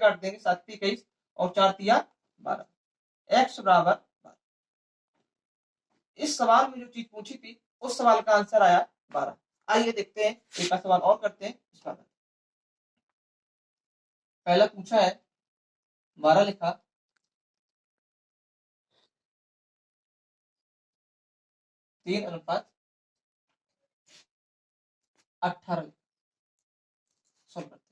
काट देंगे 7 21 और 4 तिया 12, x बराबर 12। इस सवाल में जो चीज पूछी थी उस सवाल का आंसर आया 12। आइए देखते हैं एक सवाल और करते हैं इस पर। पहला पूछा है 12 लिखा, 3:18 सॉल्व करते हैं।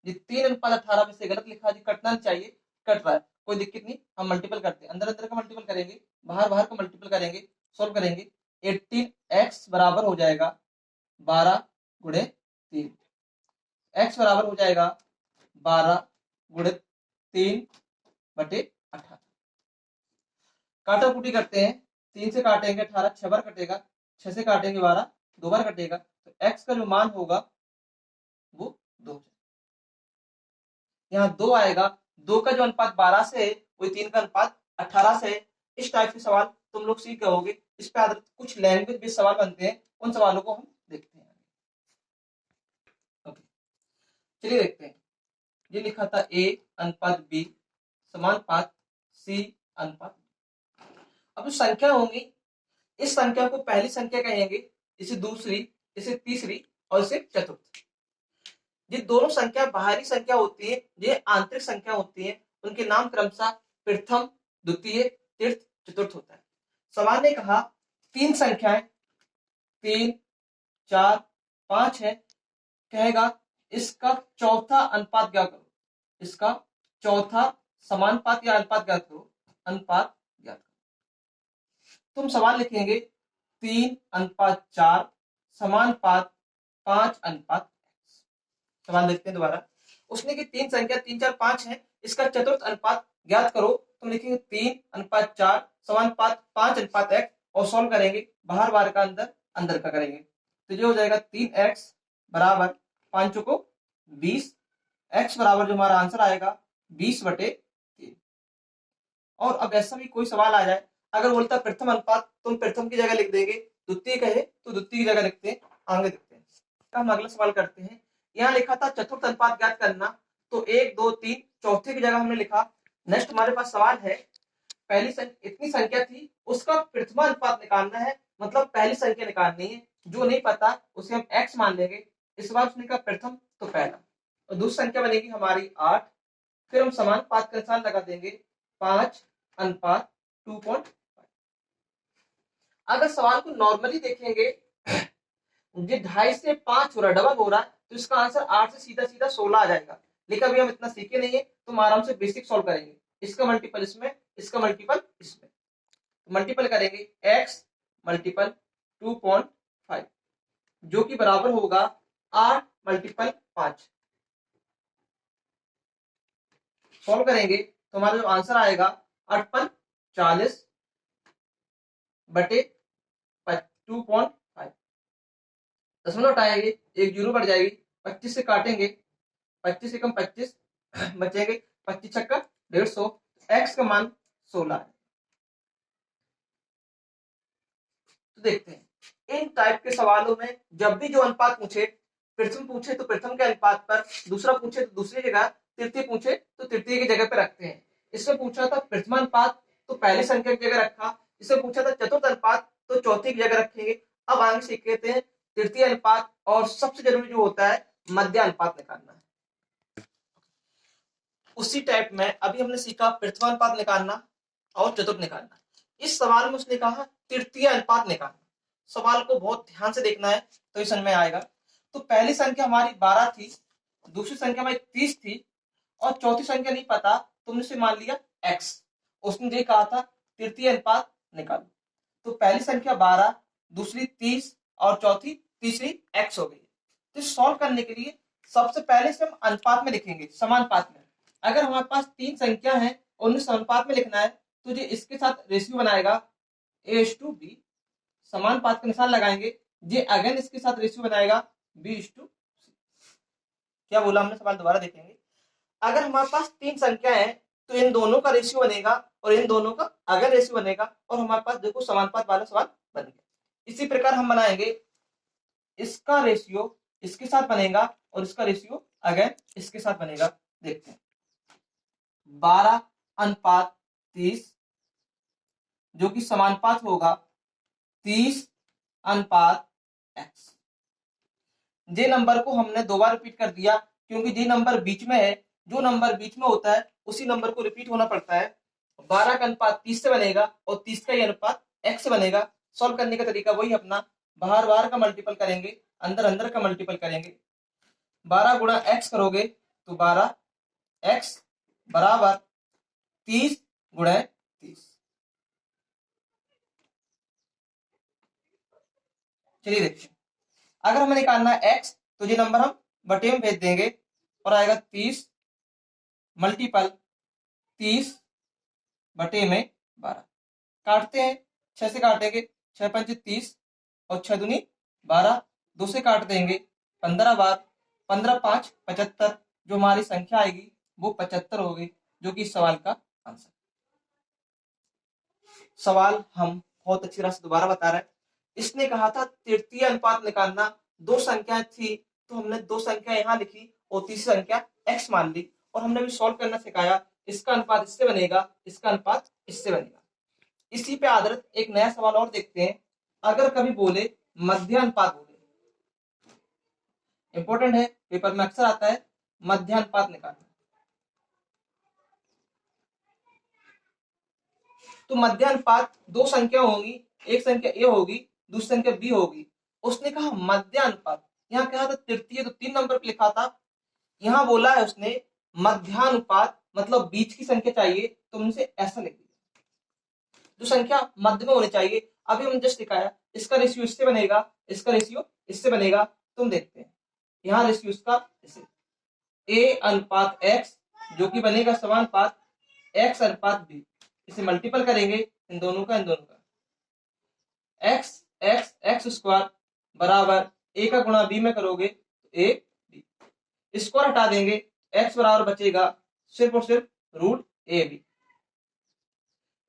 ये 3:18 में से गलत लिखा जी, कटना नहीं चाहिए, कट रहा है, कोई दिक्कत नहीं, हम मल्टीपल करते हैं, अंदर अंदर का मल्टीपल करेंगे, बाहर बाहर का मल्टीपल करेंगे, सॉल्व करेंगे। 18x बराबर हो जाएगा 12 गुणे 3, x बराबर हो जाएगा 12 गुणे 3 बटे 18। काटा कुटी करते हैं, 3 से काटेंगे 18, 6 बार कटेगा, 6 से काटेंगे 12, 2 बार कटेगा, तो x का जो मान होगा वो 2। यहाँ 2 आएगा, 2 का जो अनुपात 12 से है वही 3 का अनुपात 18 से है। इस टाइप के सवाल तुम लोग सीख गए। इस पे आधारित कुछ लैंग्वेज बेस्ड सवाल बनते हैं, उन सवालों को हम देखते हैं। ओके, चलिए देखते हैं। ये लिखा था a अनुपात b समानुपात c अनुपात। अब जो संख्या होंगी, इस संख्या को पहली संख्या कहेंगे, इसे दूसरी, इसे तीसरी और इसे चतुर्थ। ये दोनों संख्या बाहरी संख्या होती है, ये आंतरिक संख्या होती है, उनके नाम क्रमशः प्रथम, द्वितीय, तृतीय, चतुर्थ होता है। सवाल ने कहा 3 संख्याएं 3 4 5 है, कहेगा इसका चौथा अनुपात ज्ञात करो, इसका चौथा समानुपात या अनुपात ज्ञात करो, अनुपात ज्ञात करो। तुम सवाल लिखेंगे 3:4 समानुपात 5:। सवाल देखते हैं दोबारा। उसने की 3 संख्या 3 4 5 है, इसका चतुर्थ अनुपात ज्ञात करो। तुम लिखेंगे 3:4 समानुपात 5:x और सॉल्व करेंगे, बाहर बाहर का अंदर अंदर का करेंगे, तो ये हो जाएगा 3x बराबर 5 को 20, x बराबर जो हमारा आंसर आएगा 20/3। और अब ऐसा भी कोई सवाल आ जाए, अगर बोलता प्रथम अनुपात, तुम प्रथम की जगह लिख देंगे, द्वितीय कहे तो द्वितीय की जगह लिखते हैं। आगे देखते हैं, हम अगला सवाल करते हैं। यहाँ लिखा था चतुर्थ अनुपात ज्ञात करना, तो 1 2 3 चौथे की जगह हमने लिखा। नेक्स्ट हमारे पास सवाल है, पहली इतनी संख्या थी, उसका प्रथमा अनुपात निकालना है, मतलब पहली संख्या निकालनी है। जो नहीं पता उसे हम x मान लेंगे। इस बार उसने कहा प्रथम तो पहला, और दूसरी संख्या बनेगी हमारी 8। फिर हम समानुपात का निशान लगा देंगे 5:2.5। अगर सवाल को नॉर्मली देखेंगे, ये 2.5 से 5 हो रहा है, डबल हो रहा है, तो इसका आंसर 8 से सीधा सीधा 16 आ जाएगा। लेकिन अभी हम इतना सीखे नहीं है, तो हम आराम से बेसिक सॉल्व करेंगे। इसका मल्टीपल इसमें, इसका मल्टीपल इसमें, तो मल्टीपल करेंगे x मल्टीपल 2.5 जो कि बराबर होगा 8 मल्टीपल 5। सॉल्व करेंगे तो हमारा जो आंसर आएगा 8 40 बटे 2.5। दशमलव हटाएंगे, एक जीरो बढ़ जाएगी, 25 से काटेंगे, 25 से कम 25 बचेंगे, 25 छक्का 150, x का मान 16 है। तो देखते हैं, इन टाइप के सवालों में जब भी जो अनुपात पूछे, प्रथम पूछे तो प्रथम के अनुपात पर, दूसरा पूछे तो दूसरी जगह, तृतीय पूछे तो तृतीय की जगह पर रखते हैं। इसमें पूछा था प्रथम अनुपात तो पहली संख्या की जगह रखा, इसमें पूछा था चतुर्थ अनुपात तो चौथी की जगह रखेंगे। अब आगे सीख लेते हैं तृतीय अनुपात, और सबसे जरूरी जो होता है मध्य अनुपात निकालना है। उसी टाइप में अभी हमने सीखा प्रथम अनुपात निकालना और चतुर्थ निकालना। इस सवाल में उसने कहा तृतीय अनुपात निकालना। सवाल को बहुत ध्यान से देखना है तो ये समझ में आएगा। तो पहली संख्या हमारी 12 थी, दूसरी संख्या हमारी 30 थी, और चौथी संख्या नहीं पता, तुमने से मान लिया x। उसने ये कहा था तृतीय अनुपात निकालो, तो पहली संख्या 12, दूसरी 30 और चौथी तीसरी x हो गई। तो सॉल्व करने के लिए सबसे पहले से हम अनुपात में लिखेंगे, समानुपात में। अगर हमारे पास 3 संख्या है और उन्हें समानुपात में लिखना है, तो ये इसके साथ रेशियो बनाएगा a/b, समानुपात का निशान लगाएंगे, ये अगेन इसके साथ रेशियो बनाएगा b/c। क्या बोला हमने, सवाल दोबारा देखेंगे। अगर हमारे पास 3 संख्या है तो इन दोनों का रेशियो बनेगा और इन दोनों का अगर रेशियो बनेगा, और हमारे पास देखो समानुपात वाला सवाल बन गया। इसी प्रकार हम बनाएंगे, इसका रेशियो इसके साथ बनेगा और इसका रेशियो अगेन इसके साथ बनेगा। देखते हैं 12:30, जो कि समानुपात होगा 30:x। जे नंबर को हमने दो बार रिपीट कर दिया क्योंकि जे नंबर बीच में है, जो नंबर बीच में होता है उसी नंबर को रिपीट होना पड़ता है। 12 का अनुपात 30 से बनेगा और 30 का ही अनुपात x से बनेगा। सॉल्व करने का तरीका वही अपना, बाहर बाहर का मल्टीपल करेंगे, अंदर अंदर का मल्टीपल करेंगे। 12 गुणा x करोगे तो 12x बराबर 30 गुणा 30। चलिए देखते हैं, अगर हमें निकालना है x तो ये नंबर हम बटे में भेज देंगे और आएगा 30 मल्टीपल 30 बटे में 12। काटते हैं, 6 से काटेंगे, 6 पंचे 30 और 6 दूनी 12, 2 से काट देंगे 15 बार, 15 5 75, जो हमारी संख्या आएगी वो 75 होगी, जो कि इस सवाल का आंसर। सवाल हम बहुत अच्छी तरह से दोबारा बता रहे हैं। इसने कहा था तृतीय अनुपात निकालना, दो संख्याएं थी तो हमने दो संख्या यहाँ लिखी और तीसरी संख्या x मान ली और हमने भी सॉल्व करना सिखाया। इसका अनुपात इससे बनेगा, इसका अनुपात इससे बनेगा। इसी पे आधारित एक नया सवाल और देखते हैं। अगर कभी बोले मध्यानुपात बोले, इंपॉर्टेंट है, पेपर में अक्सर आता है, मध्यानुपात निकालना। तो मध्यानुपात दो संख्या होंगी, एक संख्या a होगी, दूसरी संख्या b होगी। उसने कहा मध्यानुपात, यहाँ कहा था तृतीय तो 3 नंबर पे लिखा था, यहाँ बोला है उसने मध्यानुपात मतलब बीच की संख्या चाहिए, तो हमसे ऐसा लिख दिया, जो संख्या मध्य में होनी चाहिए। अभी हम जस्ट दिखाया, इसका रेशियो इससे बनेगा, इसका रेशियो इससे बनेगा। तुम देखते हैं यहाँ रेशियो इसका इससे, a अनुपात x जो कि बनेगा समानुपात x अनुपात b। इसे मल्टीपल करेंगे इन दोनों का x x x स्क्वायर बराबर a का गुणा b में करोगे तो a b, स्क्वायर हटा देंगे, x बराबर बचेगा सिर्फ और सिर्फ रूट a b।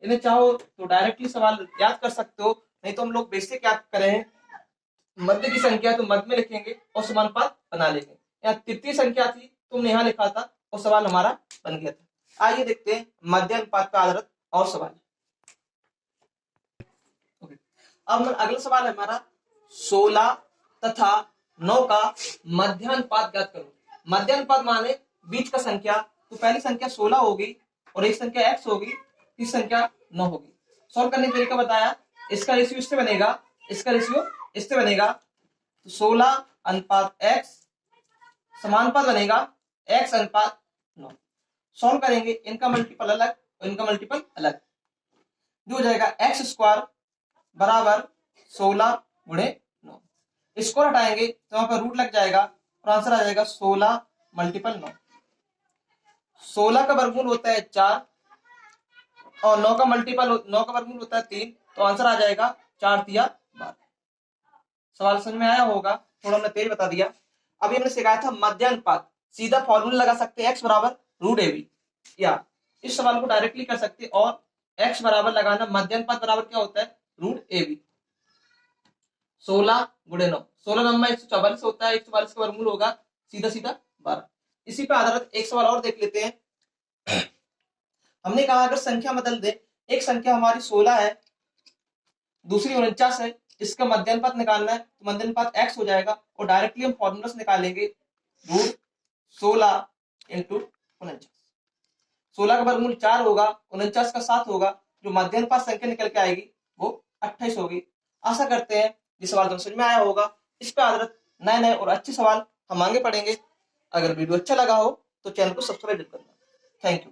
इन्हें चाहो तो डायरेक्टली सवाल याद कर सकते हो, नहीं तो हम लोग बेसिक याद करें, मध्य की संख्या तो मध्य में लिखेंगे और समानुपात बना लेंगे। यहाँ तृतीय संख्या थी, तुमने यहाँ लिखा था और सवाल हमारा बन गया था। आइए देखते हैं मध्यानुपात पर आधारित और सवाल। अब अगला सवाल है हमारा 16 तथा 9 का मध्यानुपात ज्ञात करो। मध्यानुपात माने बीच का संख्या, तो पहली संख्या 16 होगी और एक संख्या x होगी, तीसरी संख्या 9 होगी। सॉल्व करने का तरीका बताया, इसका रेशियो इससे बनेगा, इसका रेशियो इससे बनेगा, तो 16 अनुपात x समानुपात बनेगा x अनुपात 9। सॉल्व करेंगे, इनका मल्टीपल अलग और इनका मल्टीपल अलग, जो हो जाएगा x स्क्वायर बराबर 16 गुणे 9। स्क्वायर हटाएंगे तो वहां पर रूट लग जाएगा और आंसर आ जाएगा 16 मल्टीपल 9। 16 का वर्गमूल होता है 4 और 9 का वर्गमूल होता है 3, तो आंसर आ जाएगा 4 तिया 12। सवाल समझ में आया होगा, थोड़ा हमने तेज बता दिया। अभी हमने सिखाया था मध्यानुपात, सीधा फॉर्मूला लगा सकते हैं x बराबर रूट ए बी, या इस सवाल को डायरेक्टली कर सकते और x बराबर लगाना, मध्यानुपात बराबर क्या होता है रूट ए बी। 16 गुणे 9, 16 नंबर 144 होता है, 144 का वर्गमूल होगा सीधा सीधा 12। इसी पे आधारित एक सवाल और देख लेते हैं। हमने कहा अगर संख्या बदल दे, एक संख्या हमारी 16 है, दूसरी 49 है, इसका मध्यानुपात निकालना है, तो मध्यानुपात x हो जाएगा और डायरेक्टली हम फॉर्मूला से निकालेंगे रूट 16 इंटू 49। 16 का वर्गमूल 4 होगा, 49 का 7 होगा, जो मध्यानुपात संख्या निकल के आएगी वो 28 होगी। आशा करते हैं ये सवाल तुम समझ में आया होगा। इस पे आधारित नए नए और अच्छे सवाल हम आगे पढ़ेंगे। अगर वीडियो अच्छा लगा हो तो चैनल को सब्सक्राइब करना। Thank you.